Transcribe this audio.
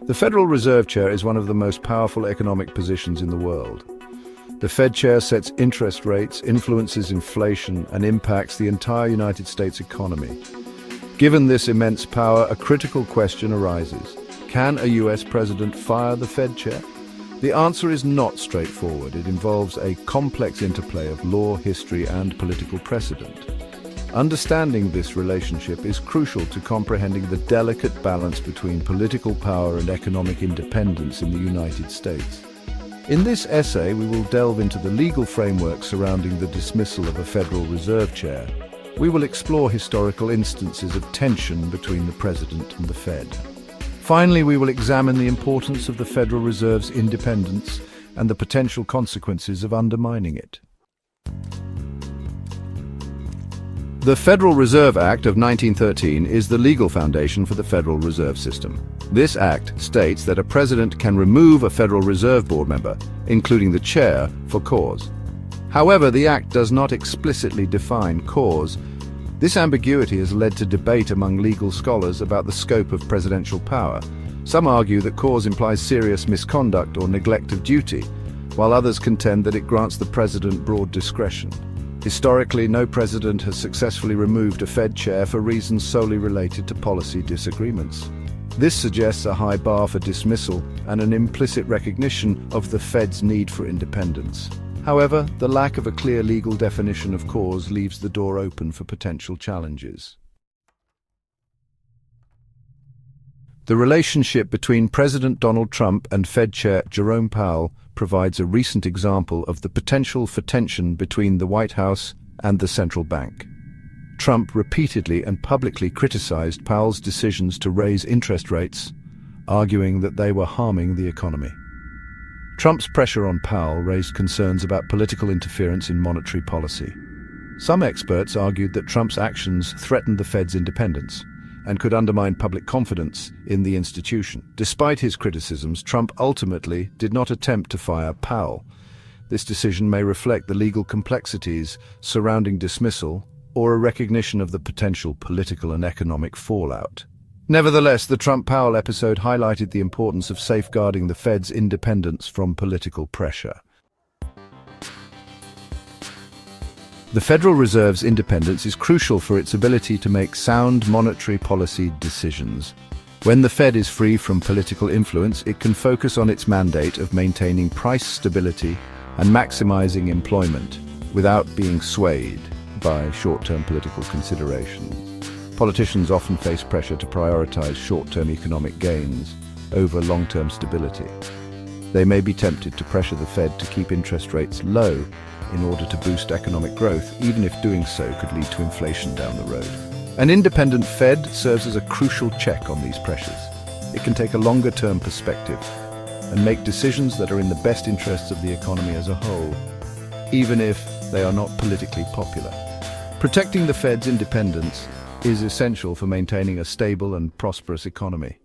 The Federal Reserve Chair is one of the most powerful economic positions in the world. The Fed Chair sets interest rates, influences inflation, and impacts the entire United States economy. Given this immense power, a critical question arises. Can a US president fire the Fed Chair? The answer is not straightforward. It involves a complex interplay of law, history, and political precedent. Understanding this relationship is crucial to comprehending the delicate balance between political power and economic independence in the United States. In this essay, we will delve into the legal framework surrounding the dismissal of a Federal Reserve Chair. We will explore historical instances of tension between the President and the Fed. Finally, we will examine the importance of the Federal Reserve's independence and the potential consequences of undermining it. The Federal Reserve Act of 1913 is the legal foundation for the Federal Reserve System. This act states that a president can remove a Federal Reserve Board member, including the chair, for cause. However, the act does not explicitly define cause. This ambiguity has led to debate among legal scholars about the scope of presidential power. Some argue that cause implies serious misconduct or neglect of duty, while others contend that it grants the president broad discretion. Historically, no president has successfully removed a Fed chair for reasons solely related to policy disagreements. This suggests a high bar for dismissal and an implicit recognition of the Fed's need for independence. However, the lack of a clear legal definition of cause leaves the door open for potential challenges. The relationship between President Donald Trump and Fed Chair Jerome Powell provides a recent example of the potential for tension between the White House and the central bank. Trump repeatedly and publicly criticized Powell's decisions to raise interest rates, arguing that they were harming the economy. Trump's pressure on Powell raised concerns about political interference in monetary policy. Some experts argued that Trump's actions threatened the Fed's independence and could undermine public confidence in the institution. Despite his criticisms, Trump ultimately did not attempt to fire Powell. This decision may reflect the legal complexities surrounding dismissal or a recognition of the potential political and economic fallout. Nevertheless, the Trump-Powell episode highlighted the importance of safeguarding the Fed's independence from political pressure. The Federal Reserve's independence is crucial for its ability to make sound monetary policy decisions. When the Fed is free from political influence, it can focus on its mandate of maintaining price stability and maximizing employment without being swayed by short-term political considerations. Politicians often face pressure to prioritize short-term economic gains over long-term stability. They may be tempted to pressure the Fed to keep interest rates low in order to boost economic growth, even if doing so could lead to inflation down the road. An independent Fed serves as a crucial check on these pressures. It can take a longer-term perspective and make decisions that are in the best interests of the economy as a whole, even if they are not politically popular. Protecting the Fed's independence is essential for maintaining a stable and prosperous economy.